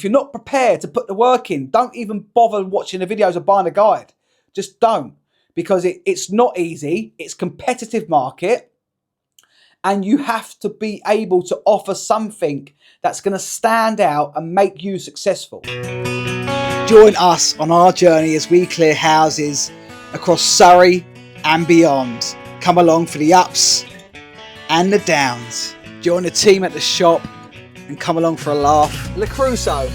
If you're not prepared to put the work in, don't even bother watching the videos or buying a guide. Just don't, because it's not easy. It's a competitive market, and you have to be able to offer something that's going to stand out and make you successful. Join us on our journey as we clear houses across Surrey and beyond. Come along for the ups and the downs. Join the team at the shop and come along for a laugh. Le Crusoe.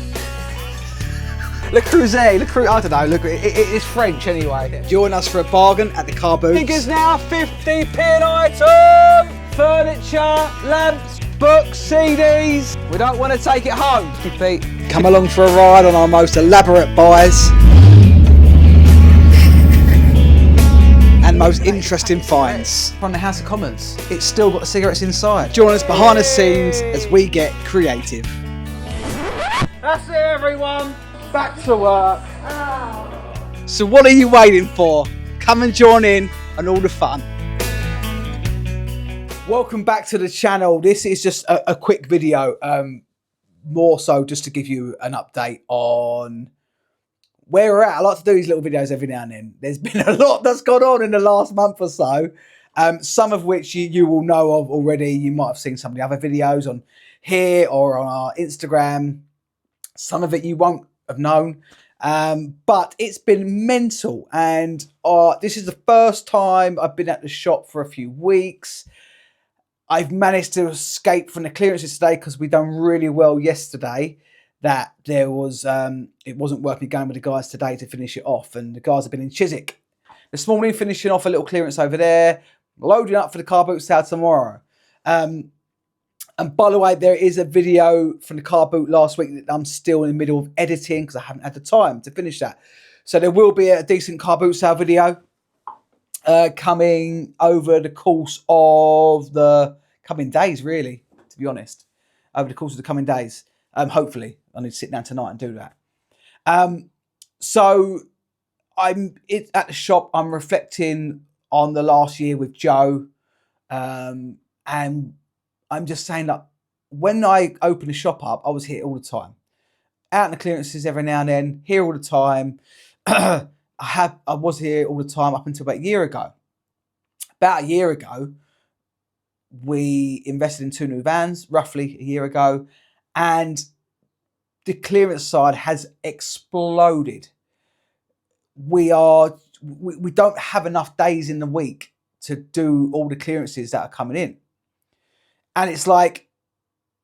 Le Creuset. I don't know. Look, it's French anyway. Join us for a bargain at the car booth. Figures now 50p an item. Furniture, lamps, books, CDs. We don't want to take it home. Come along for a ride on our most elaborate buys and most interesting finds. From the House of Commons, it's still got the cigarettes inside. Join us behind the scenes as we get creative. That's it, everyone. Back to work. So what are you waiting for? Come and join in on all the fun. Welcome back to the channel. This is just a quick video, more so just to give you an update on where we're at. I like to do these little videos every now and then. There's been a lot that's gone on in the last month or so, some of which you will know of already. You might have seen some of the other videos on here or on our Instagram. Some of it you won't have known, but it's been mental. And this is the first time I've been at the shop for a few weeks. I've managed to escape from the clearances today because we done really well yesterday. That there was, it wasn't worth me going with the guys today to finish it off. And the guys have been in Chiswick this morning, finishing off a little clearance over there, loading up for the car boot sale tomorrow. And by the way, there is a video from the car boot last week that I'm still in the middle of editing because I haven't had the time to finish that. So there will be a decent car boot sale video coming over the course of the coming days, really, to be honest, over the course of the coming days. Hopefully, I need to sit down tonight and do that. So I'm at the shop. I'm reflecting on the last year with Joe, and I'm just saying that when I opened the shop up, I was here all the time, out in the clearances every now and then, here all the time. I was here all the time up until about a year ago. About a year ago, we invested in 2 new vans, roughly a year ago, and the clearance side has exploded. We don't have enough days in the week to do all the clearances that are coming in. And it's like,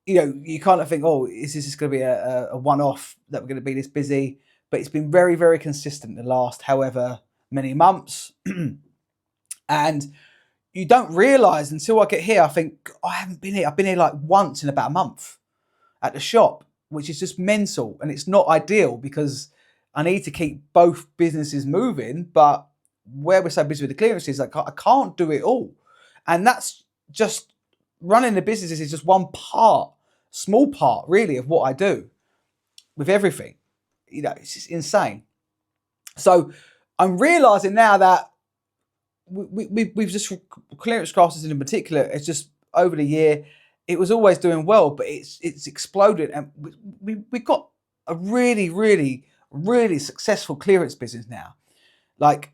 you know, you kind of think, oh, is this going to be a one-off that we're going to be this busy? But it's been very, very consistent the last however many months. And you don't realise until I get here, I think, I haven't been here. I've been here like once in about a month at the shop, which is just mental. And it's not ideal because I need to keep both businesses moving. But where we're so busy with the clearances, like, I can't do it all. And that's just, running the businesses is just one part, small part really of what I do with everything. You know, it's just insane. So I'm realising now that we've just, clearance classes in particular, it's just over the year, it was always doing well, but it's exploded. And we've got a really, really, really successful clearance business now. Like,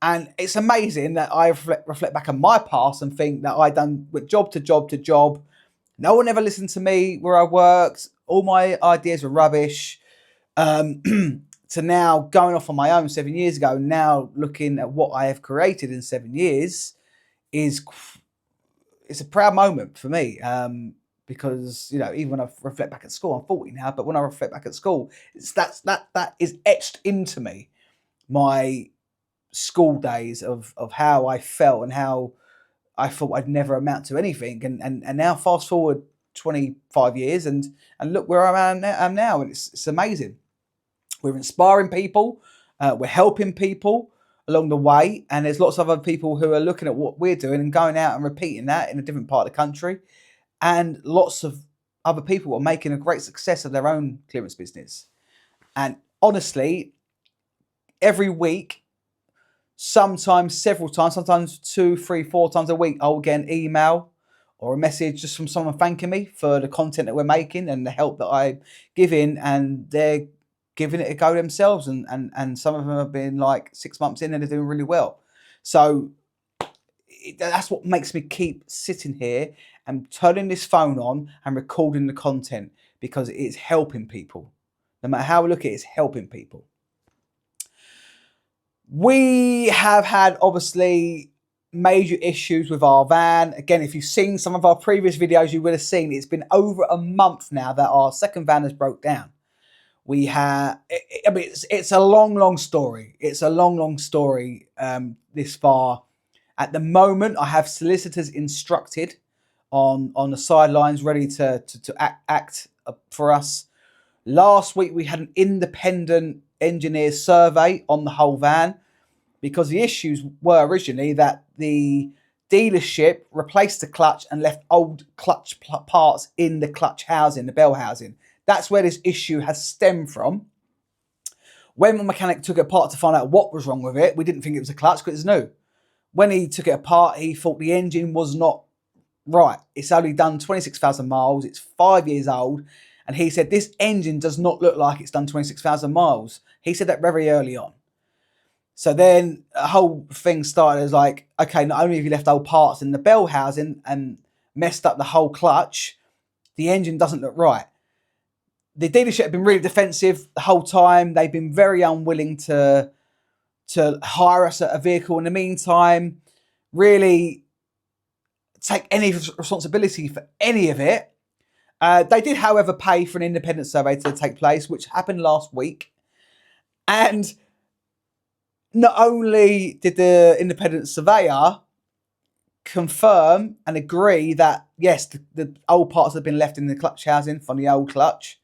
and it's amazing that I reflect back on my past and think that I done with job to job to job. No one ever listened to me where I worked. All my ideas were rubbish. To now going off on my own 7 years ago, now looking at what I have created in 7 years it's a proud moment for me. Because, you know, even when I reflect back at school, I'm 40 now, but when I reflect back at school, that is etched into me. My school days of how I felt and how I thought I'd never amount to anything. And now fast forward 25 years and look where I am now. And it's amazing. We're inspiring people. We're helping people along the way. And there's lots of other people who are looking at what we're doing and going out and repeating that in a different part of the country. And lots of other people are making a great success of their own clearance business. And honestly, every week, sometimes several times, sometimes 2, 3, 4 times a week, I'll get an email or a message just from someone thanking me for the content that we're making and the help that I give in, and they're giving it a go themselves, and some of them have been like 6 months in and they're doing really well. So that's what makes me keep sitting here and turning this phone on and recording the content, because it's helping people. No matter how we look at it, it's helping people. We have had, obviously, major issues with our van. Again, if you've seen some of our previous videos, you would have seen it's been over a month now that our second van has broke down. We have, I mean, it's a long story. It's a long story this far. At the moment, I have solicitors instructed on the sidelines, ready to act for us. Last week, we had an independent engineer survey on the whole van, because the issues were originally that the dealership replaced the clutch and left old clutch parts in the clutch housing, the bell housing. That's where this issue has stemmed from. When the mechanic took it apart to find out what was wrong with it, we didn't think it was a clutch because it's new. When he took it apart, he thought the engine was not right. It's only done 26,000 miles. It's 5 years old. And he said, this engine does not look like it's done 26,000 miles. He said that very early on. So then the whole thing started as like, okay, not only have you left old parts in the bell housing and messed up the whole clutch, the engine doesn't look right. The dealership have been really defensive the whole time. They've been very unwilling to hire us a vehicle in the meantime, really take any responsibility for any of it. They did, however, pay for an independent survey to take place, which happened last week. And not only did the independent surveyor confirm and agree that, yes, the old parts have been left in the clutch housing from the old clutch.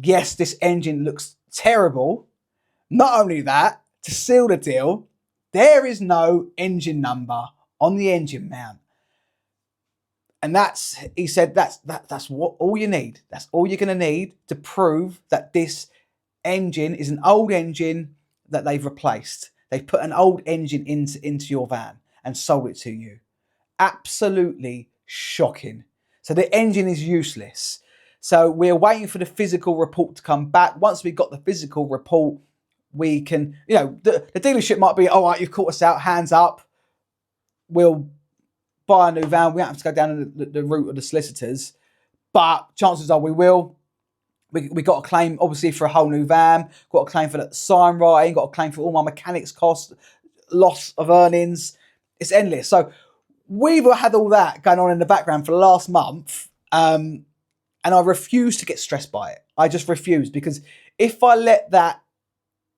Yes, this engine looks terrible. Not only that, to seal the deal, there is no engine number on the engine mount. And he said that's what all you need. That's all you're going to need to prove that this engine is an old engine that they've replaced. They've put an old engine into your van and sold it to you. Absolutely shocking. So the engine is useless. So we're waiting for the physical report to come back. Once we've got the physical report, we can, the dealership might be, all right, you've caught us out, hands up. We'll buy a new van. We don't have to go down the route of the solicitors. But chances are we will. We got a claim, obviously, for a whole new van. Got a claim for the sign writing. Got a claim for all my mechanics costs, loss of earnings. It's endless. So we've had all that going on in the background for the last month. And I refuse to get stressed by it. I just refuse, because if I let that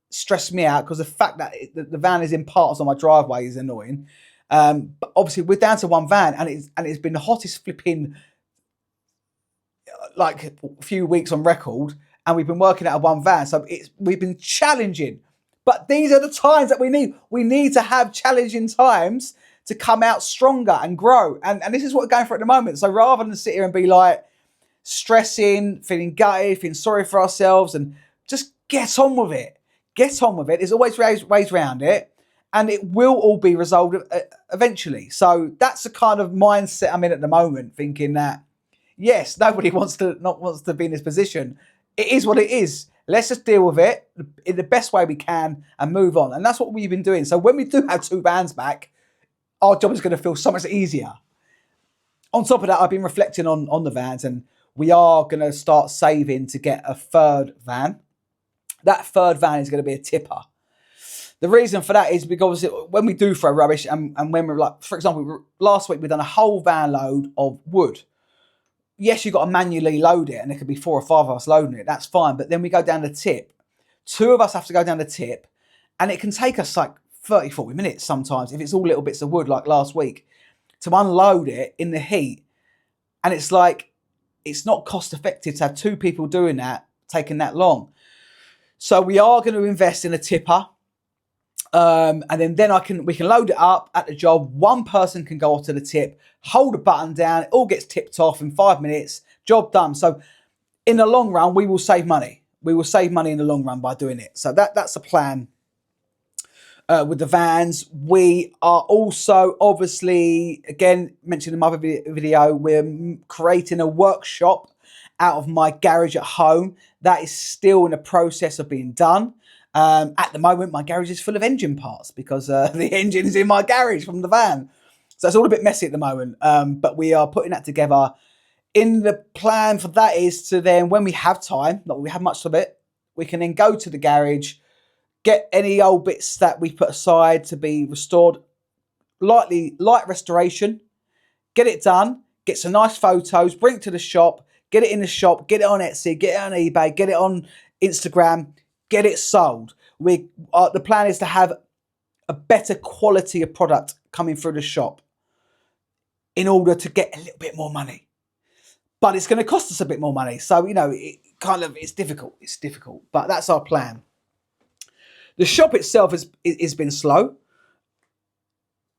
stress me out, because the fact that the van is in parts on my driveway is annoying. But obviously we're down to one van, and it's been the hottest flipping like a few weeks on record, and we've been working out of one van. So we've been challenging. But these are the times that we need. We need to have challenging times to come out stronger and grow. And this is what we're going for at the moment. So rather than sit here and be like stressing, feeling gutted, feeling sorry for ourselves, and just get on with it. Get on with it. There's always ways around it, and it will all be resolved eventually. So that's the kind of mindset I'm in at the moment, thinking that, yes, nobody wants to be in this position. It is what it is. Let's just deal with it in the best way we can and move on. And that's what we've been doing. So when we do have two vans back, our job is going to feel so much easier. On top of that, I've been reflecting on the vans, and we are going to start saving to get a third van. That third van is going to be a tipper. The reason for that is because when we do throw rubbish, and when we're like, for example, last week we've done a whole van load of wood. Yes, you've got to manually load it, and there could be 4 or 5 of us loading it. That's fine. But then we go down the tip. 2 of us have to go down the tip, and it can take us like 30, 40 minutes sometimes, if it's all little bits of wood like last week, to unload it in the heat. And it's like, it's not cost effective to have 2 people doing that, taking that long. So we are going to invest in a tipper. And then we can load it up at the job. One person can go off to the tip, hold a button down, it all gets tipped off in 5 minutes, job done. So in the long run, we will save money. We will save money in the long run by doing it. So that's the plan. with the vans. We are also, obviously, again, mentioned in my other video, we're creating a workshop out of my garage at home. That is still in the process of being done. At the moment, my garage is full of engine parts because the engine is in my garage from the van. So it's all a bit messy at the moment, but we are putting that together. In the plan for that is to then, when we have time, not we have much of it, we can then go to the garage, get any old bits that we put aside to be restored, light restoration, get it done, get some nice photos, bring it to the shop, get it in the shop, get it on Etsy, get it on eBay, get it on Instagram, get it sold. The plan is to have a better quality of product coming through the shop in order to get a little bit more money. But it's going to cost us a bit more money. So, it's difficult. It's difficult. But that's our plan. The shop itself has been slow.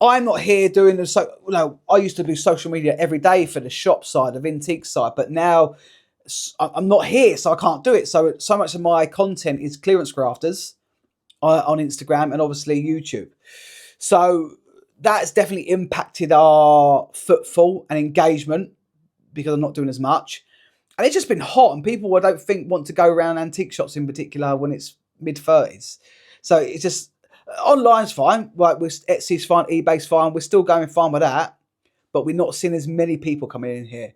I'm not here doing I used to do social media every day for the shop side, the Vintique side, but now I'm not here, so I can't do it. So much of my content is clearance crafters on Instagram and obviously YouTube. So that's definitely impacted our footfall and engagement because I'm not doing as much. And it's just been hot, and people, I don't think, want to go around antique shops in particular when it's mid-30s. So it's just, online's fine, like Etsy's fine, eBay's fine, we're still going fine with that, but we're not seeing as many people coming in here.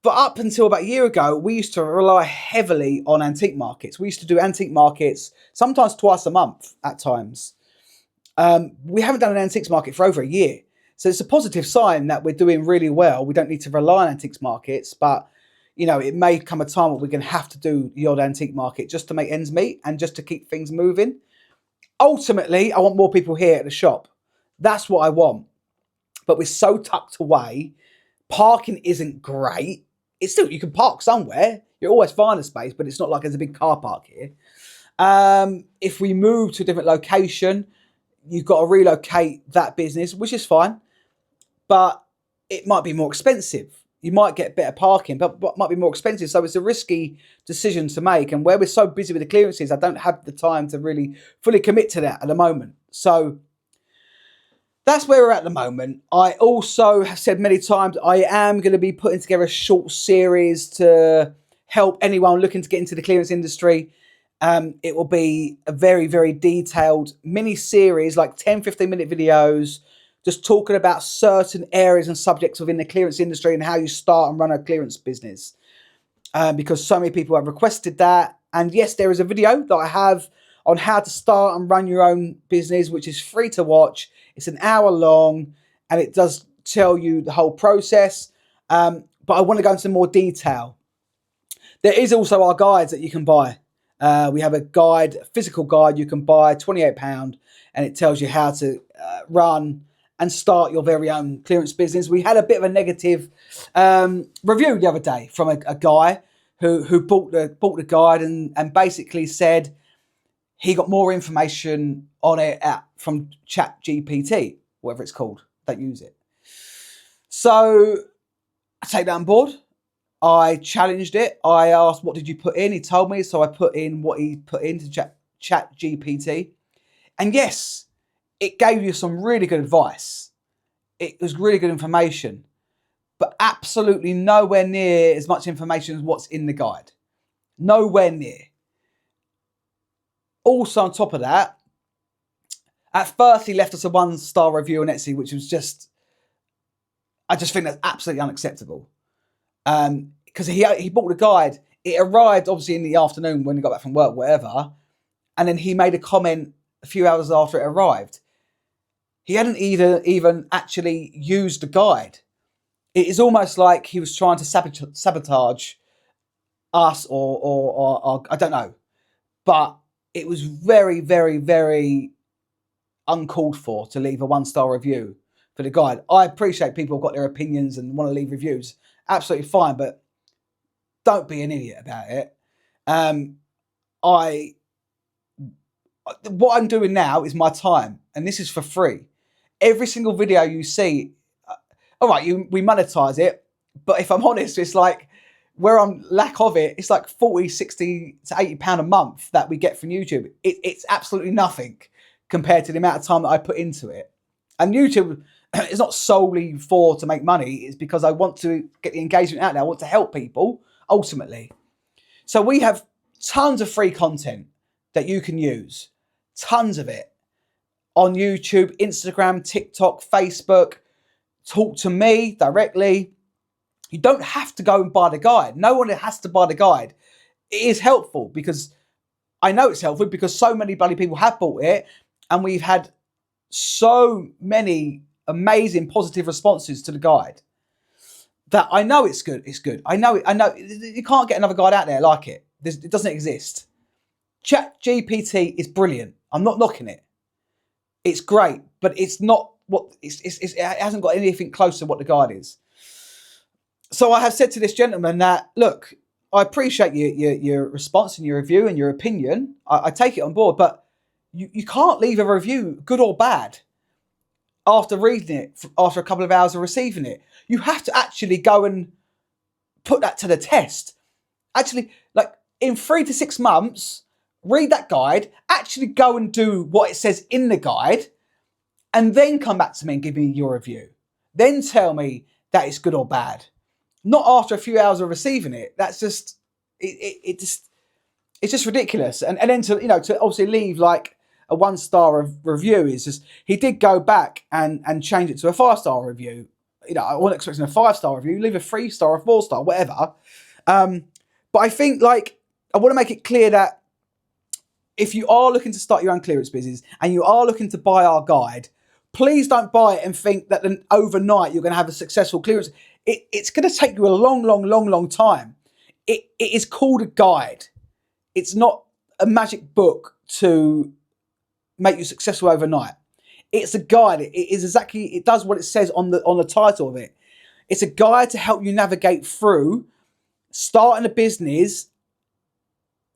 But up until about a year ago, we used to rely heavily on antique markets. We used to do antique markets sometimes twice a month at times. We haven't done an antiques market for over a year. So it's a positive sign that we're doing really well. We don't need to rely on antiques markets, but it may come a time where we're going to have to do the odd antique market just to make ends meet and just to keep things moving. Ultimately, I want more people here at the shop. That's what I want. But we're so tucked away. Parking isn't great. It's still, you can park somewhere. You'll always find a space, but it's not like there's a big car park here. If we move to a different location, you've got to relocate that business, which is fine. But it might be more expensive. You might get better parking, but might be more expensive. So it's a risky decision to make. And where we're so busy with the clearances, I don't have the time to really fully commit to that at the moment. So that's where we're at the moment. I also have said many times, I am going to be putting together a short series to help anyone looking to get into the clearance industry. It will be a very, very detailed mini series, like 10, 15-minute videos, just talking about certain areas and subjects within the clearance industry and how you start and run a clearance business. Because so many people have requested that. And yes, there is a video that I have on how to start and run your own business, which is free to watch. It's an hour long and it does tell you the whole process. But I want to go into more detail. There is also our guides that you can buy. We have a guide, a physical guide you can buy, £28, and it tells you how to run and start your very own clearance business. We had a bit of a negative review the other day from a guy who bought the guide and basically said he got more information on it from Chat-GPT, whatever it's called. Don't use it. So I take that on board. I challenged it. I asked, what did you put in? He told me, so I put in what he put into Chat-GPT. And yes, it gave you some really good advice. It was really good information, but absolutely nowhere near as much information as what's in the guide. Nowhere near. Also, on top of that, at first he left us a 1-star review on Etsy, which was I just think that's absolutely unacceptable. Because he bought the guide. It arrived obviously in the afternoon when he got back from work, whatever. And then he made a comment a few hours after it arrived. He hadn't even actually used the guide. It is almost like he was trying to sabotage us or I don't know. But it was very, very, very uncalled for to leave a 1-star review for the guide. I appreciate people have got their opinions and want to leave reviews. Absolutely fine, but don't be an idiot about it. What I'm doing now is my time, and this is for free. Every single video you see, all right, we monetize it, but if I'm honest, it's like where I'm lack of it, it's like 40, 60 to £80 a month that we get from YouTube. It's absolutely nothing. compared to the amount of time that I put into it. And YouTube is not solely to make money. It's because I want to get the engagement out there. I want to help people ultimately. So we have tons of free content that you can use. Tons of it. On YouTube, Instagram, TikTok, Facebook. Talk to me directly. You don't have to go and buy the guide. No one has to buy the guide. It is helpful because I know it's helpful because so many bloody people have bought it, and we've had so many amazing positive responses to the guide that I know it's good. It's good. I know you can't get another guide out there like it. It doesn't exist. Chat-GPT is brilliant. I'm not knocking it. It's great, but it's not what it hasn't got anything close to what the guide is. So I have said to this gentleman that, look, I appreciate your response and your review and your opinion. I take it on board, but you can't leave a review, good or bad, after reading it, after a couple of hours of receiving it. You have to actually go and put that to the test. Actually, like in 3 to 6 months, read that guide, actually go and do what it says in the guide, and then come back to me and give me your review. Then tell me that it's good or bad. Not after a few hours of receiving it. That's just it's just ridiculous. And then to obviously leave like a 1-star review is just, he did go back and change it to a 5-star review. I wasn't expecting a 5-star review. Leave a 3-star or 4-star, whatever. But I think like I want to make it clear that if you are looking to start your own clearance business and you are looking to buy our guide, please don't buy it and think that then overnight you're going to have a successful clearance. It's going to take you a long time. It is called a guide. It's not a magic book to make you successful overnight. It's a guide. It does what it says on the title of it. It's a guide to help you navigate through starting a business,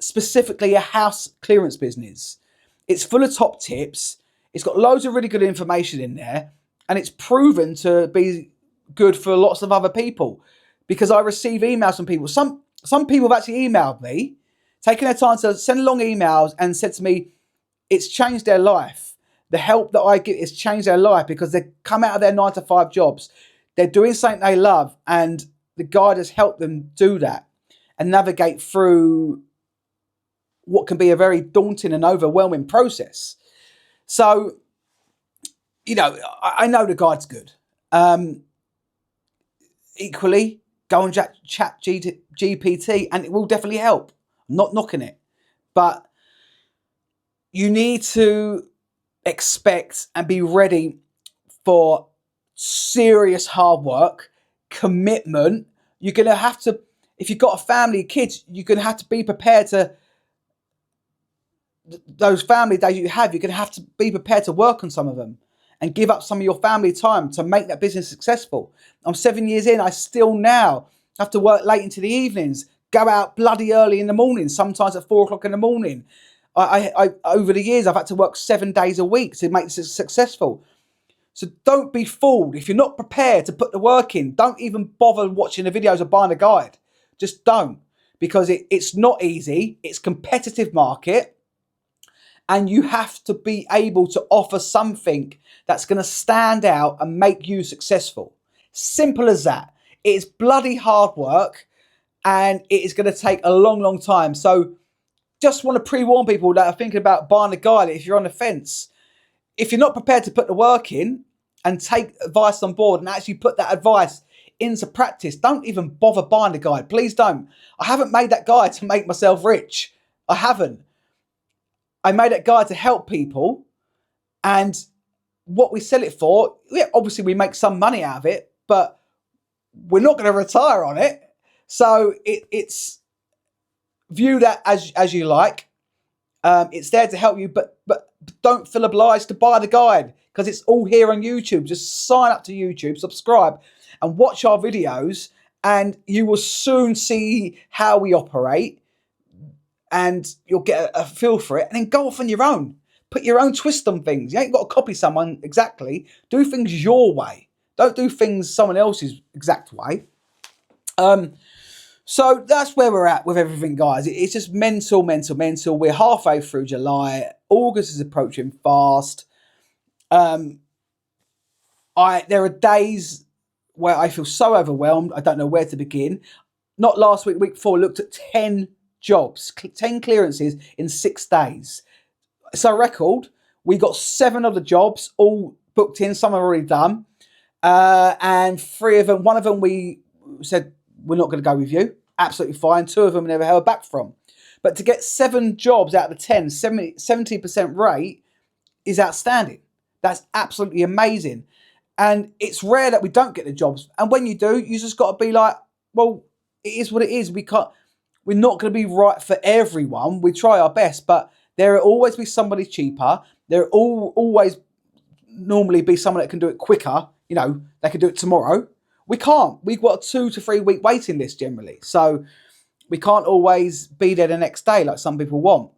specifically a house clearance business. It's full of top tips. It's got loads of really good information in there, and it's proven to be good for lots of other people because I receive emails from people. Some people have actually emailed me, taken their time to send long emails and said to me, it's changed their life. The help that I get has changed their life because they come out of their 9-to-5 jobs. They're doing something they love, and the guide has helped them do that and navigate through what can be a very daunting and overwhelming process. So, I know the guide's good. Equally, go on Chat-GPT and it will definitely help. I'm not knocking it. But you need to expect and be ready for serious hard work, commitment. You're going to have to, if you've got a family, kids, you're going to have to be prepared to, those family days you have, you're going to have to be prepared to work on some of them and give up some of your family time to make that business successful. I'm 7 years in, I still now have to work late into the evenings, go out bloody early in the morning, sometimes at 4 o'clock in the morning. I over the years, I've had to work 7 days a week to make this successful. So don't be fooled. If you're not prepared to put the work in, don't even bother watching the videos or buying a guide. Just don't, because it's not easy. It's a competitive market. And you have to be able to offer something that's going to stand out and make you successful. Simple as that. It's bloody hard work and it is going to take a long time. So just want to pre-warn people that are thinking about buying a guide if you're on the fence. If you're not prepared to put the work in and take advice on board and actually put that advice into practice, don't even bother buying the guide. Please don't. I haven't made that guide to make myself rich. I haven't. I made that guide to help people, and what we sell it for, obviously we make some money out of it, but we're not going to retire on it. So it's view that as you like. It's there to help you, but don't feel obliged to buy the guide because it's all here on YouTube. Just sign up to YouTube, subscribe, and watch our videos, and you will soon see how we operate. And you'll get a feel for it, and then go off on your own. Put your own twist on things. You ain't got to copy someone exactly. Do things your way. Don't do things someone else's exact way. So that's where we're at with everything, guys. It's just mental. We're halfway through July. August is approaching fast. There are days where I feel so overwhelmed. I don't know where to begin. Not last week, week before, I looked at 10 jobs, 10 clearances in 6 days. It's a record. We got 7 of the jobs all booked in. Some are already done. And 3 of them, one of them we said, we're not going to go with you. Absolutely fine. 2 of them we never held back from. But to get 7 jobs out of the 10, 70% rate is outstanding. That's absolutely amazing. And it's rare that we don't get the jobs. And when you do, you just got to be like, well, it is what it is. We're not going to be right for everyone. We try our best, but there will always be somebody cheaper. There will always normally be someone that can do it quicker. You know, they can do it tomorrow. We can't. We've got a 2 to 3 week waiting list generally. So we can't always be there the next day like some people want.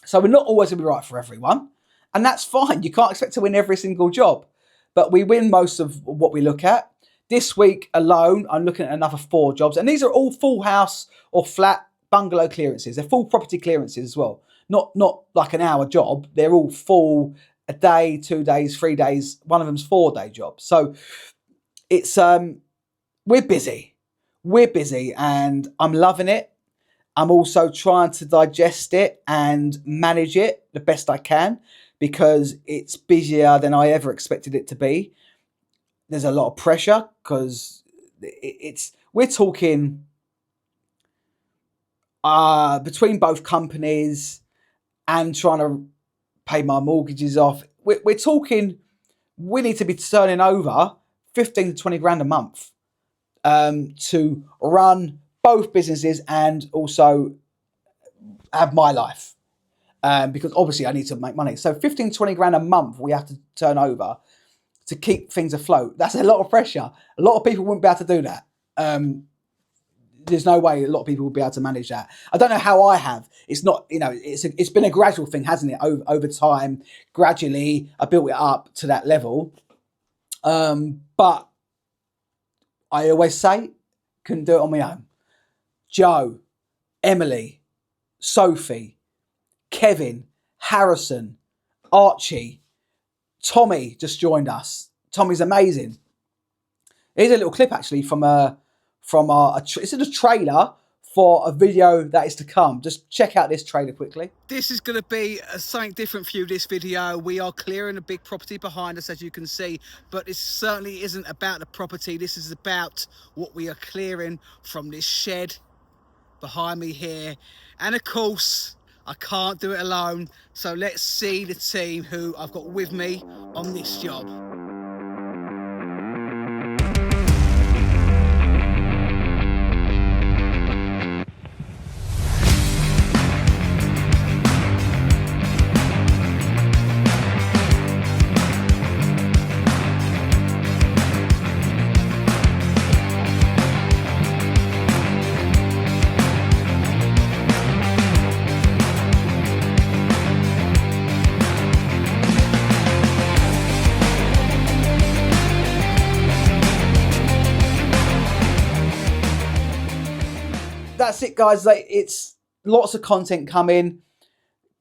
So we're not always going to be right for everyone. And that's fine. You can't expect to win every single job. But we win most of what we look at. This week alone, I'm looking at another 4 jobs. And these are all full house or flat bungalow clearances. They're full property clearances as well. Not like an hour job. They're all full, a day, 2 days, 3 days. One of them's 4-day job. So it's we're busy and I'm loving it. I'm also trying to digest it and manage it the best I can because it's busier than I ever expected it to be. There's a lot of pressure because we're talking between both companies and trying to pay my mortgages off. We're talking we need to be turning over 15 to 20 grand a month to run both businesses and also have my life. Because obviously I need to make money. So 15, 20 grand a month we have to turn over to keep things afloat. That's a lot of pressure. A lot of people wouldn't be able to do that. There's no way a lot of people would be able to manage that. I don't know how I have. It's not, it's been a gradual thing, hasn't it? Over time, gradually, I built it up to that level. But I always say, couldn't do it on my own. Joe, Emily, Sophie, Kevin, Harrison, Archie, Tommy just joined us. Tommy's amazing. Here's a little clip actually from it's in a trailer for a video that is to come. Just check out this trailer quickly. This is going to be something different for you, this video. We are clearing a big property behind us, as you can see, but it certainly isn't about the property. This is about what we are clearing from this shed behind me here. And of course, I can't do it alone. So let's see the team who I've got with me on this job. That's it, guys. It's lots of content coming.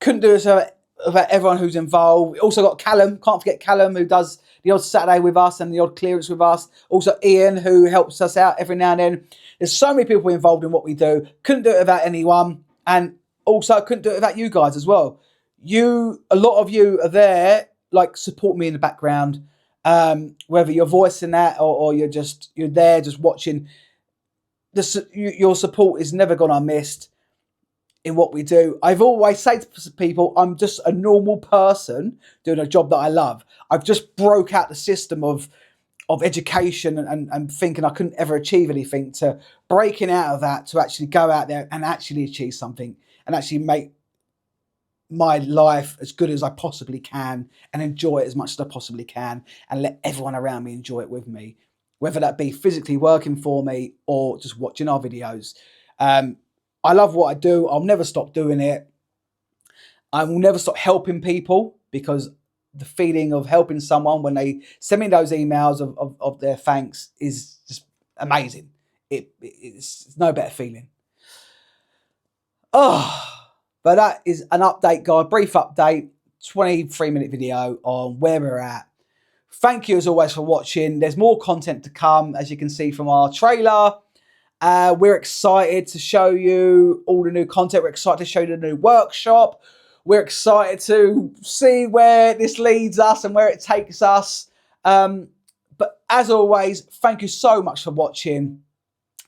Couldn't do this without everyone who's involved. We also got Callum. Can't forget Callum, who does the odd Saturday with us and the odd clearance with us. Also Ian, who helps us out every now and then. There's so many people involved in what we do. Couldn't do it without anyone. And also couldn't do it without you guys as well. A lot of you are there, like support me in the background. Whether you're voicing that or you're there just watching. Your support is never gone unmissed in what we do. I've always said to people, I'm just a normal person doing a job that I love. I've just broke out the system of education and thinking I couldn't ever achieve anything, to breaking out of that to actually go out there and actually achieve something and actually make my life as good as I possibly can and enjoy it as much as I possibly can and let everyone around me enjoy it with me. Whether that be physically working for me or just watching our videos. I love what I do. I'll never stop doing it. I will never stop helping people, because the feeling of helping someone when they send me those emails of their thanks is just amazing. it's no better feeling. Oh, but that is an update, guys. Brief update, 23-minute video on where we're at. Thank you as always for watching. There's more content to come, as you can see from our trailer. We're excited to show you all the new content. We're excited to show you the new workshop. We're excited to see where this leads us and where it takes us. But as always, thank you so much for watching.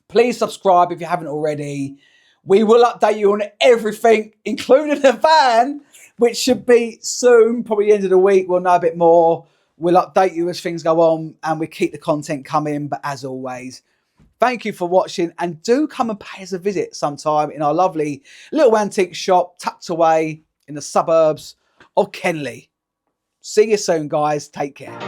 Please subscribe if you haven't already. We will update you on everything, including the van, which should be soon, probably the end of the week. We'll know a bit more. We'll update you as things go on, and we keep the content coming. But as always, thank you for watching, and do come and pay us a visit sometime in our lovely little antique shop tucked away in the suburbs of Kenley. See you soon, guys. Take care.